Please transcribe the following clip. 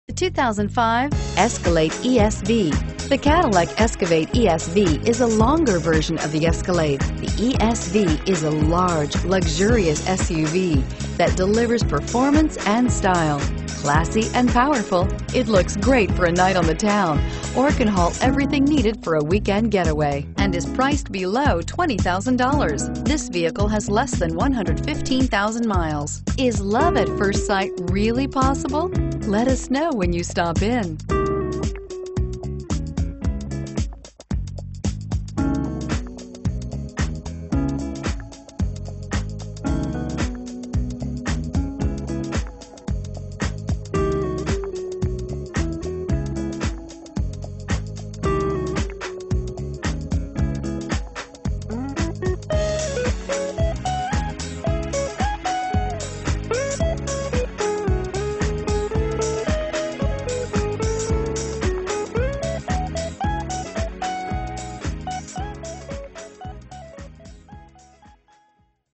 The 2005 Escalade ESV. The Cadillac Escalade ESV is a longer version of the Escalade. The ESV is a large, luxurious SUV that delivers performance and style. Classy and powerful, it looks great for a night on the town or can haul everything needed for a weekend getaway and is priced below $20,000. This vehicle has less than 115,000 miles. Is love at first sight really possible? Let us know when you stop in.